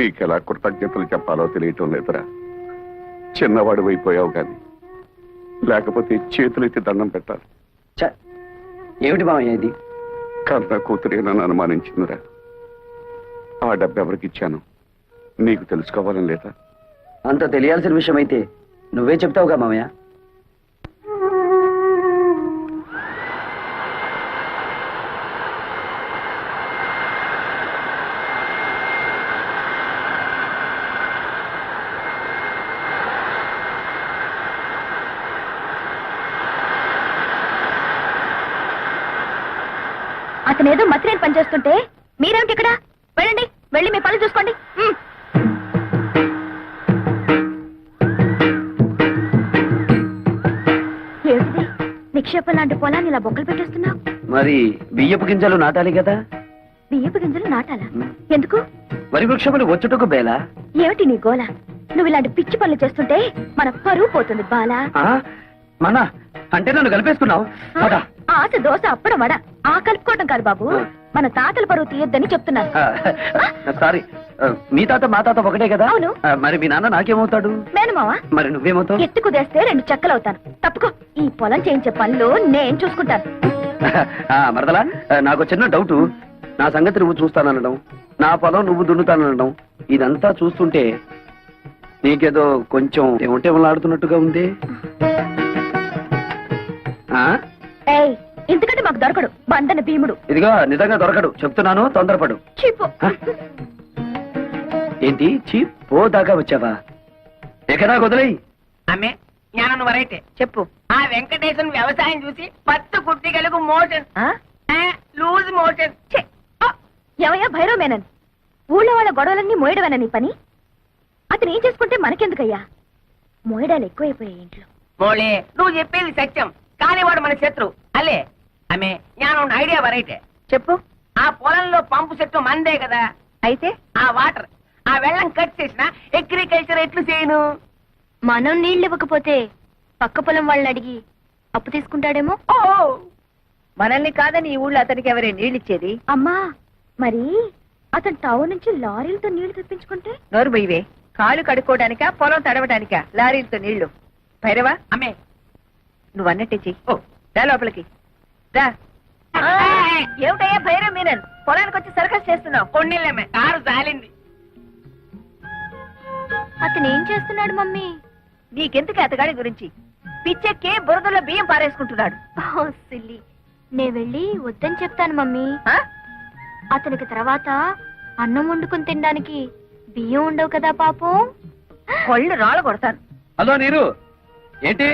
నీకెలా కృతజ్ఞతలు చెప్పాలో తెలియటం లేదురా. చిన్నవాడు అయిపోయావు కానీ లేకపోతే చేతులెత్తి దండం పెట్టాలి. ఏమిటి మామయ్య ఇది? కన్న కూతురే నన్ను అనుమానించిందిరా. ఆ డబ్బు ఎవరికి ఇచ్చాను నీకు తెలుసుకోవాలని లేదా? అంత తెలియాల్సిన విషయం అయితే నువ్వే చెప్తావుగా మామయ్య. అతనేదో మసిరేని పనిచేస్తుంటే మీరేమిటి ఇక్కడ? వెళ్ళండి, వెళ్ళి మీ పనులు చూసుకోండి. ఏమిటిది? నిక్షేపం లాంటి పొలాన్ని ఇలా బొక్కలు పెట్టేస్తున్నావు. మరి బియ్యపు గింజలు నాటాలి కదా. బియ్యపు గింజలు నాటాలా? ఎందుకు? వరి వృక్షములు వచ్చుటకు బేలా. ఏమిటి నీ గోల? నువ్వు ఇలాంటి పిచ్చి పనులు చేస్తుంటే మన పరువు పోతుంది బాలా. మన అంటే నన్ను కలిపేసుకున్నావు. ఆశ దోశ అప్పడం వడ ఆ కలుపుకోవటం కాదు బాబు, మన తాతల పరువు తీయొద్దని చెప్తున్నాను. సారీ, మీ తాత మా తాత ఒకటే కదా. అవును. మరి మీ నాన్న నాకేమవుతాడు? మేనమావా. మరి నువ్వేమవుతావు? ఎత్తు కుదేస్తే 2 చెక్కలవుతాను. తప్పుకో, ఈ పొలం చేయించే పనులు నేను చూసుకుంటాను. మరదలా, నాకు చిన్న డౌట్. నా సంగతి నువ్వు చూస్తానడం, నా పొలం నువ్వు దున్నుతానడం, ఇదంతా చూస్తుంటే నీకేదో కొంచెం ఏమంటే ఆడుతున్నట్టుగా ఉంది. ఎందుకంటే మాకు దొరకడు బండన భీముడు. ఇదిగో నిజంగా దొరకడు చెప్తున్నాను, తొందరపడు. చీపు. ఏంటి చీప్? పో దాకా వచ్చావా? ఎక్కడా వదిలేయి. అమ్మే జ్ఞానం వరైతే చెప్పు. ఆ వెంకటేశ్వర వ్యవసాయం చూసి పత్తు కుట్టిగలకు మోషన్ లూజ్ మోషన్. ఏమయ్యా భైరవ మేనన్, ఊళ్ళో వాళ్ళ గొడవలన్నీ మోయడమేనా నీ పని? అతను ఏం చేసుకుంటే మనకెందుకయ్యా? మోయడాలు ఎక్కువైపోయాయి ఇంట్లో. మోళే, నువ్వు చెప్పేది సత్యం, కానీ వాడు మన శత్రు అల్లే. అమ్మే జ్ఞానం ఐడియా వరైతే చెప్పు. ఆ పొలంలో పంపు చెట్టు మందే కదా, అయితే ఆ వాటర్ ఆ వెళ్ళం కట్ చేసిన అగ్రికల్చర్ ఎట్లు చేయను? మనం నీళ్ళు ఇవ్వకపోతే పక్క పొలం వాళ్ళని అడిగి అప్పు తీసుకుంటాడేమో. ఓ మనల్ని కాదని ఈ ఊళ్ళో అతనికి ఎవరే నీళ్ళిచ్చేది? అమ్మా, మరి అతను టౌన్ నుంచి లారీలతో నీళ్లు తెప్పించుకుంటే? నోరు బొయ్యవే. కాళ్ళు కడుక్కోవడానికా పొలం తడవడానికా లారీలతో నీళ్లు? భైరవా, అమ్మే నువ్వు అన్నట్టే చెయ్యి. రా లోపలికి రా. ఏమిటయ్యా భైరవ మీనన్, పొలానికి వచ్చి సర్కస్ చేస్తున్నావు? కొన్నిళ్ళమ్మే, కారు జాలింది. అతను ఏం చేస్తున్నాడు మమ్మీ? నీకెందుకు అతగాడి గురించి? పిచ్చెక్కి బురదలో బియ్యం పారేసుకుంటున్నాడు. సిల్లి, నే వెళ్ళి వద్దని చెప్తాను మమ్మీ. అతనికి తర్వాత అన్నం వండుకుని తినడానికి బియ్యం ఉండవు కదా పాపం. కొళ్ళు రాళ్ళ కొడతాను. హలో నీరు, ఏంటి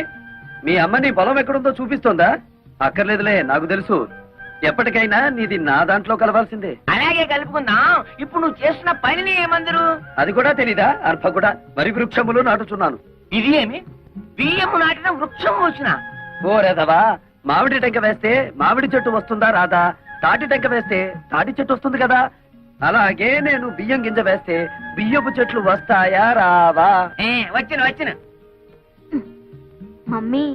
మీ అమ్మ నీ పొలం ఎక్కడుందో చూపిస్తోందా? అక్కర్లేదులే, నాకు తెలుసు. ఎప్పటికైనా నీది నా దాంట్లో కలవాల్సిందే. అలాగే కలుపుకుందాం. ఇప్పుడు నువ్వు చేస్తున్న పనిని ఏమందరు? అది కూడా తెలీదా? అర్భ కూడా వరి వృక్షములు నాటుచున్నాను. ఇది ఏమి? బియ్యము నాటిన వృక్షం వచ్చిన? ఓరేదవా, మామిడి టెంక వేస్తే మామిడి చెట్టు వస్తుందా రాదా? తాటి టెంక వేస్తే తాటి చెట్టు వస్తుంది కదా. అలాగే నేను బియ్యం గింజ వేస్తే బియ్యపు చెట్లు వస్తాయా రావా? వచ్చిన వచ్చిన. మమ్మీ,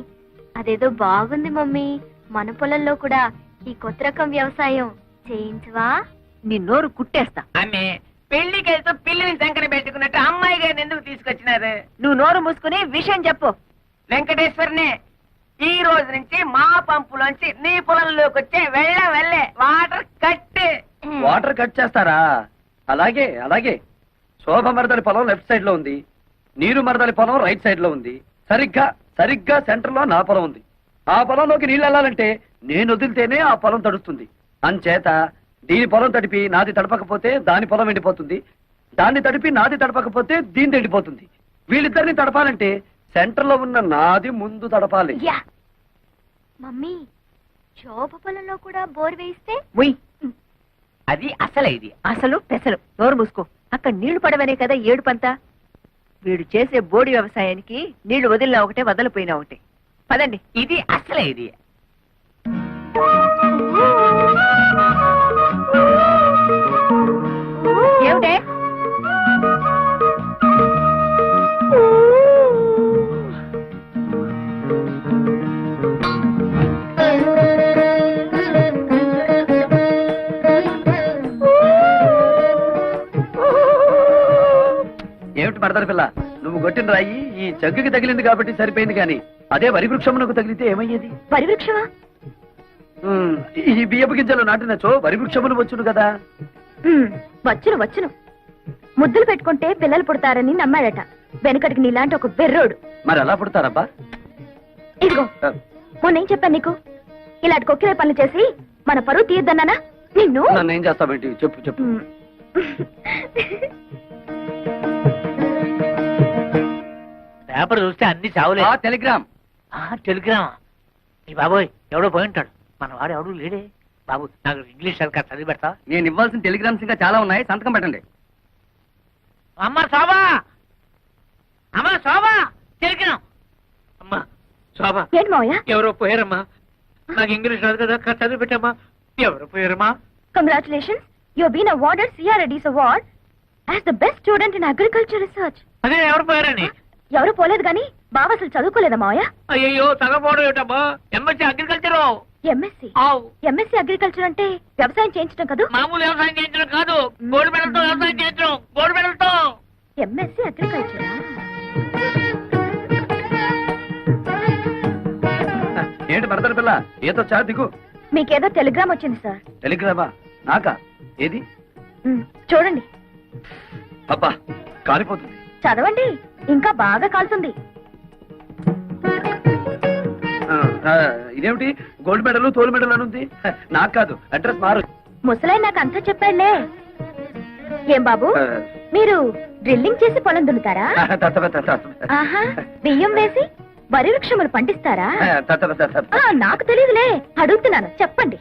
అదేదో బాగుంది మమ్మీ. మన పొలంలో కూడా ఈ కొత్త రకం వ్యవసాయం చేయించవా? నీ నోరు కుట్టేస్తా. అమ్మే, పెళ్లికి వెళ్తూ పిల్లిని సంకర పెట్టుకున్నట్టు అమ్మాయి గారిని ఎందుకు తీసుకొచ్చినారు? నువ్వు నోరు మూసుకుని విషయం చెప్పు. వెంకటేశ్వరనే, ఈ రోజు నుంచి మా పంపులోంచి నీ పొలంలోకి వచ్చే వెళ్ళే వాటర్ కట్. వాటర్ కట్ చేస్తారా? అలాగే అలాగే. శోభ మరదలి పొలం లెఫ్ట్ సైడ్ లో ఉంది, నీరు మరదలి పొలం రైట్ సైడ్ లో ఉంది. సరిగ్గా సెంటర్ లో నా పొలం ఉంది. ఆ పొలంలోకి నీళ్ళు వెళ్ళాలంటే నేను వదిలితేనే ఆ పొలం తడుస్తుంది. అంచేత దీని పొలం తడిపి నాది తడపకపోతే దాని పొలం ఎండిపోతుంది, దాన్ని తడిపి నాది తడపకపోతే దీని ఎండిపోతుంది. వీళ్ళిద్దరిని తడపాలంటే సెంటర్ లో ఉన్న నాది ముందు తడపాలి. మమ్మీ, శోభ పొలంలో కూడా బోర్ వేయిస్తే? అది అసలు ఇది అసలు పెసలు. నోరు మూసుకో. అక్కడ నీళ్లు పడవనే కదా ఏడుపంతా. వీడు చేసే బోడి వ్యవసాయానికి నీళ్లు వదిలినా ఒకటే, వదలిపోయినా ఒకటే. పదండి. ఇది అసలే ఇది. ఏమిటే? ఏమిటి మరదల పిల్ల, నువ్వు కొట్టిన రాయి ఈ జగ్గుకి తగిలింది కాబట్టి సరిపోయింది కానీ అదే వరి వృక్షమునకు తగిలితే ఏమయ్యేది? పరివృక్షమా? ఈ బియ్యపు గింజలు నాటినచో వరి వృక్షములు వచ్చును కదా. వచ్చును వచ్చును. ముద్దులు పెట్టుకుంటే పిల్లలు పుడతారని నమ్మాడట వెనకటికి నీలాంటి ఒక బెర్రోడు. మరి ఎలా పుడతారబ్బా? ఇదిగో మొన్నేం చెప్పాను నీకు, ఇలాంటి కొక్కిరే పనులు చేసి మన పరువు తీయద్దన్నానా నిన్ను? నన్ను ఏం చేస్తావేంటి? చెప్పు చెప్పు. పేపర్ చూస్తే అన్ని చావులే. టెలిగ్రామ్. టెలిగ్రామా? ఈ బాబోయ్ ఎవడో పోయి ఉంటాడు. మన వాడు ఎవడు లేడే. బాబు నాకు ఇంగ్లీష్ సరిగ్గా చదివి పెడతా. నేను ఇవ్వాల్సిన టెలిగ్రామ్స్ ఇంకా చాలా ఉన్నాయి, సంతకం పెట్టండి. అమ్మ శోభా, అమ్మ శోభా, టెలిగ్రామ్. అమ్మా శోభా, ఏంటి మావయ్య? ఎవరో పోయారమ్మా. నాకు ఇంగ్లీష్ రాదు కదా, చదివి పెట్టమ్మా. ఎవరు పోయారమ్మా? Congratulations, you been awarded CRADS award as the best student in agriculture research. అదే ఎవరు పోయారని? ఎవరు పోలేదు గాని బావ అసలు చదువుకోలేదా మావయ్య? అయ్యో తగపోవడం ఏమిటమ్మా? MSc agriculture. MSc? MSc agriculture అంటే వ్యవసాయం చేయించడం కదా? మామూలు వ్యవసాయం చేయించడం కాదు, గోల్డ్ మెడల్తో వ్యవసాయం చేయించడం. గోల్డ్ మెడల్తో. ఎంఎస్సి అగ్రికల్చరా? ఏంటి మరదల పిల్ల, ఏదో చా దిగు. మీకేదో టెలిగ్రామ్ వచ్చింది సార్. టెలిగ్రామా? నాకా? ఏది? చూడండి. అబ్బా కాలిపోతుంది. చదవండి, ఇంకా బాగా కాల్తుంది. ఇదేమిటి గోల్డ్ మెడల్ తోలు మెడల్ అని ఉంది? నాకు కాదు, అడ్రస్ మారు. ముసలై నాకు అంతా చెప్పాడులే. ఏం బాబు, మీరు డ్రిల్లింగ్ చేసి పొలం దున్నుతారా? ఆహా, బియ్యం వేసి వరి వృక్షములు పండిస్తారా? నాకు తెలియదులే, అడుగుతున్నాను, చెప్పండి.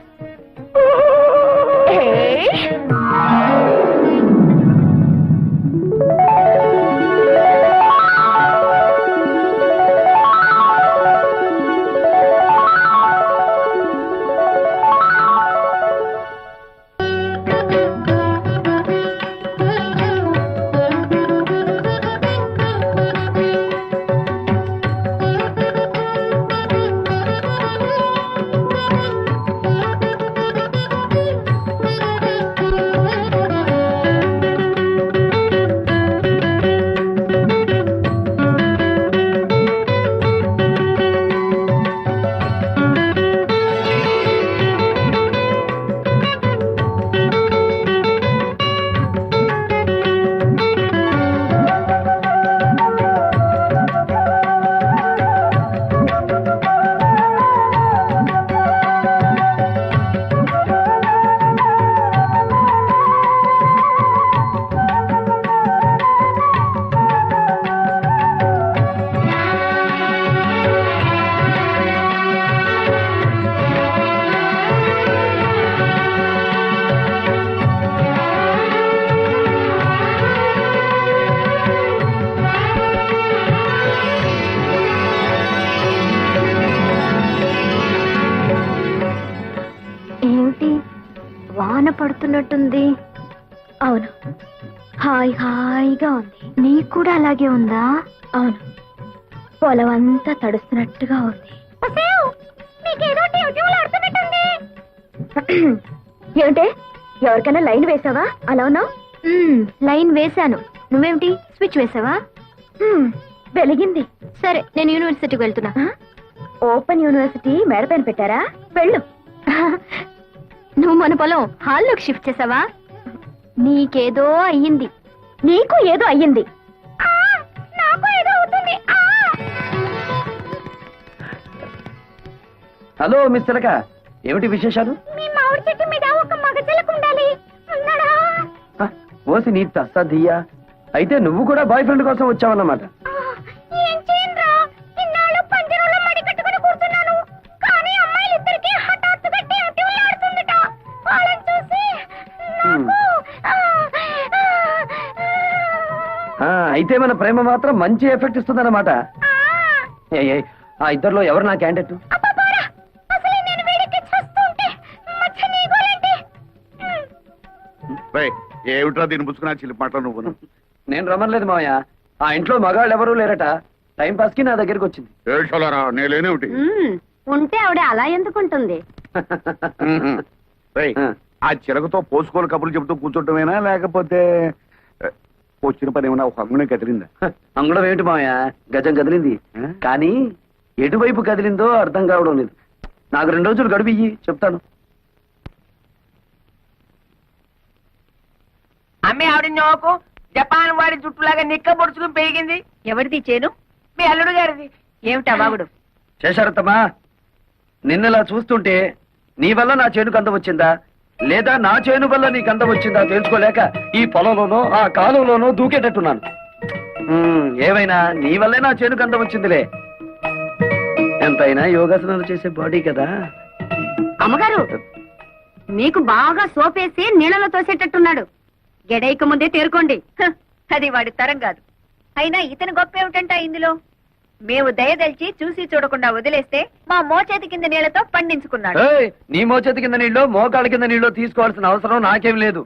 వాన పడుతున్నట్టుంది. అవును, హాయ్ హాయిగా ఉంది. నీకు కూడా అలాగే ఉందా? అవును, పొలం అంతా తడుస్తున్నట్టుగా ఉంది. ఏమిటే, ఎవరికైనా లైన్ వేసావా? అలా ఉన్నావు. లైన్ వేశాను. నువ్వేమిటి స్విచ్ వేసావా? వెలిగింది. సరే, నేను యూనివర్సిటీకి వెళ్తున్నా. ఓపెన్ యూనివర్సిటీ మేడ పైన పెట్టారా? వెళ్ళు. నువ్వు మన పొలం హాల్లోకి షిఫ్ట్ చేసావా? నీకేదో అయ్యింది. నీకు ఏదో అయ్యింది. నాకు ఏదో అవుతుంది. హలో మిస్ చిలక, ఏమిటి విశేషాలు? మీ మామిడి చెట్టు మీద ఒక మగ చిలక ఉండాలి. ఉన్నాడా? ఓసి నీ తస్సదియ్యా, అయితే నువ్వు కూడా బాయ్ ఫ్రెండ్ కోసం వచ్చావన్నమాట. ఏం చేయనురా, ఇన్నాళ్ళు పంజరంలో మడి కట్టుకుని కూర్చున్నాను. కానీ అమ్మాయిలు ఇద్దరికి హఠాత్తుగా ఆడుతుందట. వాళ్ళని చూసి అయితే మన ప్రేమ మాత్రం మంచి ఎఫెక్ట్ ఇస్తుందన్నమాట. ఆ ఇద్దరిలో ఎవరు నా క్యాండిడేట్? ఏమిట్రా దీన్ని పుచ్చుకున్నా చిలిపి మాటలు నువ్వు? నేను రమ్మలేదు మావయ్య, ఆ ఇంట్లో మగాళ్ళు ఎవరూ లేరట. టైం పాస్ కి నా దగ్గరికి వచ్చింది. ఏడ్చోలారా, నేనేమిటి? ఉంటే ఆవిడ అలా ఎందుకుంటుంది? ఆ చిలకతో పోసుకోలు కబుర్లు చెబుతూ కూర్చోటమేనా, లేకపోతే వచ్చిన పని ఏమన్నా ఒక అంగునే కదిలిందా? అంగుళం ఏంటి మావయ్య, గజం కదిలింది. కానీ ఎటువైపు కదిలిందో అర్థం కావడం లేదు. నాకు 2 రోజులు గడువు ఇయ్యి, చెప్తాను. అమ్మే ఆవిడ నోకు జపాన్ వాడి జుట్టులాగా నిక్క పొడుచుకుని పెరిగింది. ఎవరిది చేను? మీ అల్లుడు గారిది. ఏమిటా వాగుడు? శేషారత్తమ్మా, నిన్నలా చూస్తుంటే నీ వల్ల నా చేనుకు అందం వచ్చిందా, లేదా నా చేను వల్ల నీకు అందం వచ్చిందా తెలుసుకోలేక ఈ పొలంలోనో ఆ కాలంలోనో దూకేటట్టున్నాను. ఏమైనా నీ వల్లే నా చేనుకు అందం వచ్చిందిలే. ఎంతైనా యోగాసనాలు చేసే బాడీ కదా. అమ్మగారు, మీకు బాగా సోపేసి నీళ్ళలో తోసేటట్టున్నాడు. గెడైక ముందే తేరుకోండి. హ, అది వాడి తరం కాదు. అయినా ఇతని గొప్ప ఏమిటంట ఇందులో? మేము దయదలిచి చూసి చూడకుండా వదిలేస్తే మా మోచేతి కింద నీళ్లతో పండించుకున్నాడు. ఏయ్, నీ మోచేతి కింద నీళ్ళు మోకాళ్ళ కింద నీళ్ళు తీసుకోవాల్సిన అవసరం నాకేం లేదు.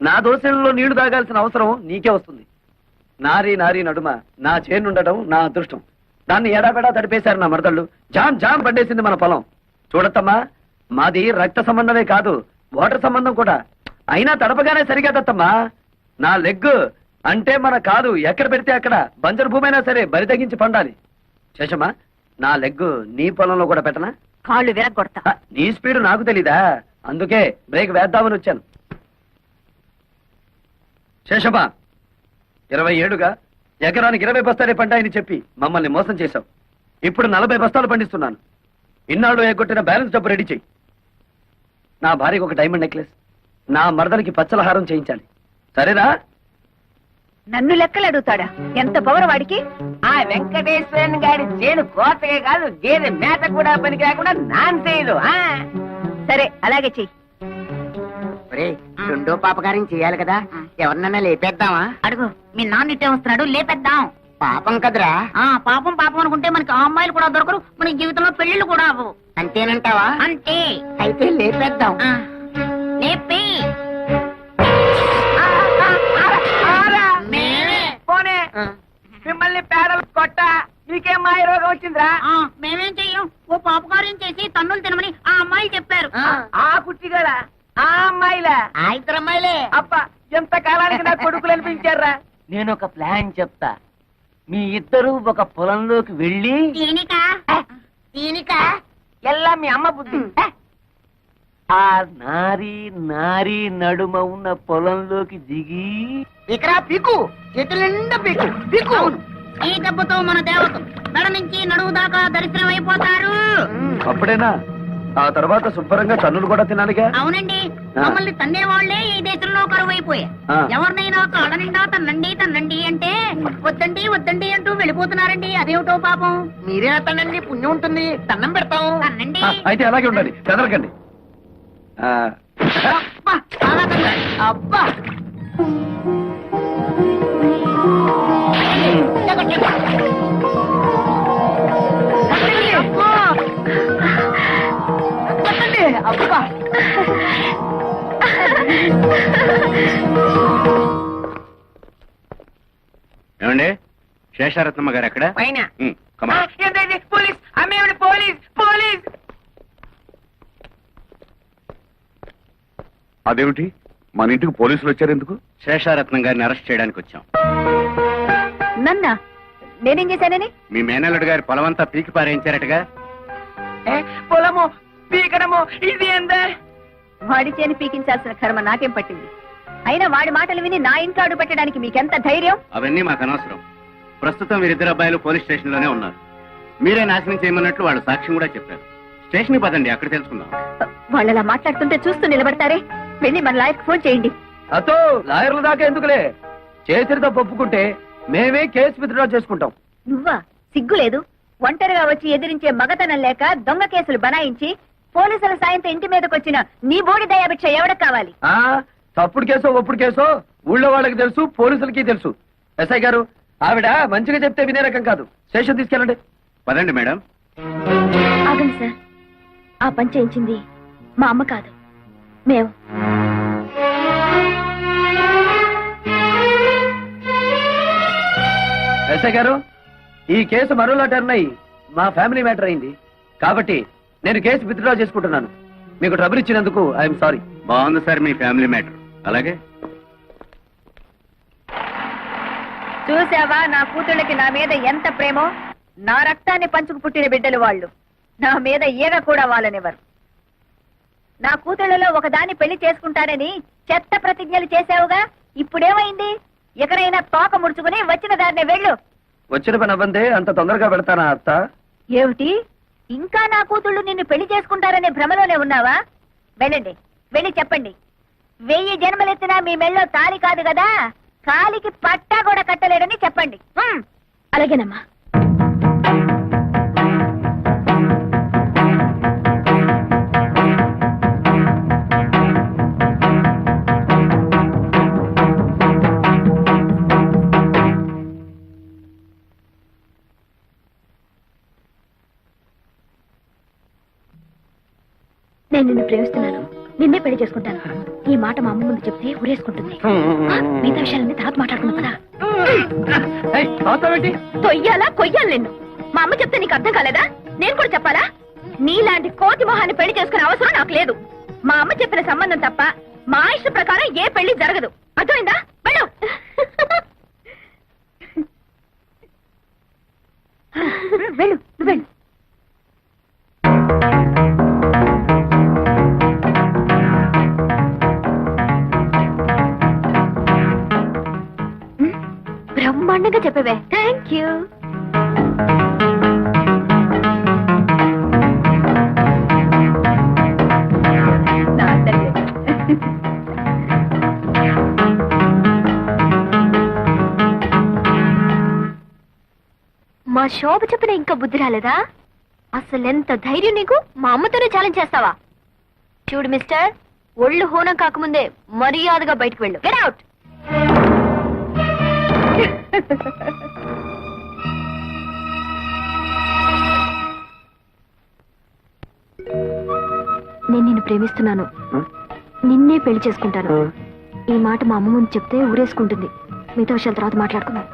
నా దోశలలో నీళ్లు తాగాల్సిన అవసరం నీకే వస్తుంది. నారీ నారీ నడుమ నా చేనుండటం నా అదృష్టం. దాన్ని ఎడాపెడా తడిపేశారు నా మరదళ్ళు. జామ్ జామ్ పడ్డేసింది మన పొలం. చూడత్తమ్మా, మాది రక్త సంబంధమే కాదు, వాటర్ సంబంధం కూడా. అయినా తడపగానే సరిగదత్తమ్మా. నా లెగ్ అంటే మన కాదు ఎక్కడ పెడితే అక్కడ బంజరు భూమైనా సరే బరి తగ్గించి పండాలి. శేషమ్మా, నా లెగ్ నీ పొలంలో కూడా పెట్టనా? కాళ్ళు విరగొడతా. నీ స్పీడ్ నాకు తెలీదా, అందుకే బ్రేక్ వేద్దామని వచ్చాను. శేషమ్మా, 20 ఏళ్లుగా ఎకరానికి 20 బస్తాలే పంటాయని చెప్పి మమ్మల్ని మోసం చేశావు. ఇప్పుడు 40 బస్తాలు పండిస్తున్నాను. ఇన్నాళ్ళు ఎగ్గొట్టిన బ్యాలెన్స్ డబ్బు రెడీ చెయ్యి. నా భార్యకు ఒక డైమండ్ నెక్లెస్, నా మరదలకి పచ్చలహారం చేయించాలి. సరేనా? నన్ను లెక్కలు అడుగుతాడా? ఎంత పవర్ వాడికి? ఆ వెంకటేశ్వరన్ గారి చేను కోతగా కాదు, గేదె మేత కూడా పనికి రాకుండా నాన్ చేయదు. సరే, అలాగే చెయ్యి. రెండో పాపకార్యం చేయాలి కదా, ఎవరినన్నా లేపేద్దామా? అడుగు, మీ నాన్న ఇట్టే వస్తున్నాడు, లేపేద్దాం. పాపం కదరా. పాపం పాపం అనుకుంటే మనకి ఆ అమ్మాయిలు కూడా దొరకరు, మన జీవితంలో పెళ్లిళ్ళు కూడా అవ్వవు. అంతేనంటావా? అంతే. అయితే లేపేద్దాం. లేపి పోనే మిమ్మల్ని పేడలు కొట్ట మీకేం మాయ రోగం వచ్చిందిరా? మేమేం చెయ్యం, ఓ పాపకార్యం చేసి తన్నులు తినమని ఆ అమ్మాయి చెప్పారు. ఆ కుట్టిగల ఆ అమ్మాయిలా? ఆ ఇద్దరు అమ్మాయిలే. అబ్బా, ఎంత కాలానికి నా కొడుకులు అనిపించారా? నేను ఒక ప్లాన్ చెప్తా. మీ ఇద్దరు ఒక పొలంలోకి వెళ్ళి దీనిక ఎల్లా మీ అమ్మ బుద్ధి. ఆ నారీ నారీ నడుమ ఉన్న పొలంలోకి దిగి ఇక్కడ పీకు, చేతుల నిండా పీకు పీకు. ఈ దెబ్బతో మన దేవత మెడ నుంచి నడువు దాకా దరిద్రం అయిపోతారు. అప్పుడేనా? ఆ తర్వాత శుభ్రంగా తన్నులు కూడా తినాలిగా. అవునండి, మమ్మల్ని తన్నే వాళ్లే ఈ దేశంలో కరువైపోయా. ఎవరినైనా కాళ్ళ నిండా తన్నండి తన్నండి అంటే వద్దండి వద్దండి అంటూ వెళ్ళిపోతున్నారండి. అదేమిటో పాపం. మీరే తనండి, పుణ్యం ఉంటుంది, దండం పెడతాం. తన్నండి. అయితే అలాగే ఉండాలి, కదలకండి. అబ్బా, చాలా తన్నాడు. అబ్బా అబ్బా. ఏమండి, శేషారత్నమ్మ గారు ఎక్కడ? పైన. come on. ఏంటండి? పోలీస్ అమ్మేవాడి, పోలీస్ పోలీస్. అదేమిటి, మన ఇంటికి పోలీసులు వచ్చారు ఎందుకు? శేషారత్నం గారిని అరెస్ట్ చేయడానికి వచ్చాం. నన్నా? నేనేం చేశానని? మీ మేనల్లుడు గారి పొలమంతా పీకి పారేయించారటగా. పొలము పీకడము ఇది ఎంత? వాడి చేను పీకించాల్సిన కర్మ నాకేం పట్టింది? అయినా వాడి మాటలు విని నా ఇంట్లో అడుగు పెట్టడానికి మీకెంత ధైర్యం? అవన్నీ మాకు అనవసరం. ప్రస్తుతం వీరిద్దరు అబ్బాయిలు పోలీస్ స్టేషన్ లోనే ఉన్నారు. మీరే నాశనం చేయమన్నట్లు వాళ్ళు సాక్ష్యం కూడా చెప్పారు. స్టేషన్ పదండి, అక్కడ తెలుసుకుందాం. వాళ్ళలా మాట్లాడుతుంటే చూస్తూ నిలబడతారే? వెళ్ళి మన లాయర్కి ఫోన్ చేయండి. అతో లాయర్ల దాకా ఎందుకులే, చేసిరితో ఒప్పుకుంటే మేమే కేసు విత్డ్రా చేసుకుంటాం. నువ్వా? సిగ్గులేదు? ఒంటరిగా వచ్చి ఎదిరించే మగతనం లేక దొంగ కేసులు బనాయించి పోలీసుల సాయంతో ఇంటి మీదకి వచ్చిన నీ బోడి దయాభిక్ష ఎవడకు కావాలి? తప్పుడు కేసో ఒప్పుడు కేసో ఊళ్ళో వాళ్ళకి తెలుసు, పోలీసులకి తెలుసు. ఎస్ఐ గారు, ఆవిడ మంచిగా చెప్తే వినే రకం కాదు. స్టేషన్ తీసుకెళ్ళండి. పదండి మేడం. ఆగండి సార్, ఆ పని చేయించింది మా అమ్మ కాదు, మేము. ఎస్ఐ గారు, ఈ కేసు మరోలా టర్న్ అయ్యి మా ఫ్యామిలీ మ్యాటర్ అయింది కాబట్టి నేను కేసు విత్డ్రా చేసుకుంటున్నాను. మీకు ట్రబుల్ ఇచ్చినందుకు ఐఎమ్ సారీ. బాగుంది సార్ మీ ఫ్యామిలీ మ్యాటర్. అలాగే చూసావా నా కూతుళ్ళకి నా మీద ఎంత ప్రేమో? నా రక్తాన్ని పంచుకు పుట్టిన బిడ్డలు వాళ్ళు. నా మీద ఈగ కూడా వాళ్ళనివ్వరు. నా కూతుళ్ళలో ఒకదాన్ని పెళ్లి చేసుకుంటానని చెత్త ప్రతిజ్ఞలు చేశావుగా, ఇప్పుడేమైంది? ఎక్కడైనా తోక ముడుచుకుని వచ్చిన దారినే వెళ్ళు. వచ్చిన పని అవ్వందే అంత తొందరగా పెడతానా అత్త? ఏమిటి, ఇంకా నా కూతుళ్ళు నిన్ను పెళ్లి చేసుకుంటారనే భ్రమలోనే ఉన్నావా? వెళ్ళండి, వెళ్ళి చెప్పండి. 1000 జన్మలెత్తినా మీ మెళ్ళో తాళి కాదు కదా, కాలికి పట్టా కూడా కట్టలేడని చెప్పండి. అలాగేనమ్మా. నేను నిన్ను ప్రేమిస్తున్నాను, నిన్నే పెళ్లి చేసుకుంటాను. ఈ మాట మా అమ్మ ముందు చెప్తే ఊరేసుకుంటుంది. మిగతా విషయాలన్నీ తర్వాత మాట్లాడుకుందాం కదా. తొయ్యాలా కొయ్యాలి నిన్ను? మా అమ్మ చెప్తే నీకు అర్థం కాలేదా? నేను కూడా చెప్పాలా? నీలాంటి కోతి మొహాన్ని పెళ్లి చేసుకునే అవసరం నాకు లేదు. మా అమ్మ చెప్పిన సంబంధం తప్ప మా ఇష్ట ప్రకారం ఏ పెళ్లి జరగదు. అర్థమైందా? వెళ్ళు. వెళ్ళు, నువ్వు వెళ్ళు. బ్రహ్మాండంగా చెప్పవే. Thank you. మా శోభ చెప్పిన ఇంకా బుద్ధి రాలేదా? అసలు ఎంత ధైర్యం నీకు? మా అమ్మతోనే ఛాలెంజ్ చేస్తావా? చూడు మిస్టర్, ఒళ్ళు హోనం కాకముందే మర్యాదగా బయటకు వెళ్ళు. Get out. నేను నిన్ను ప్రేమిస్తున్నాను, నిన్నే పెళ్లి చేసుకుంటాను. ఈ మాట మా అమ్మ ముందు చెప్తే ఊరేసుకుంటుంది. మిగతా విషయాల తర్వాత మాట్లాడుకుందాం.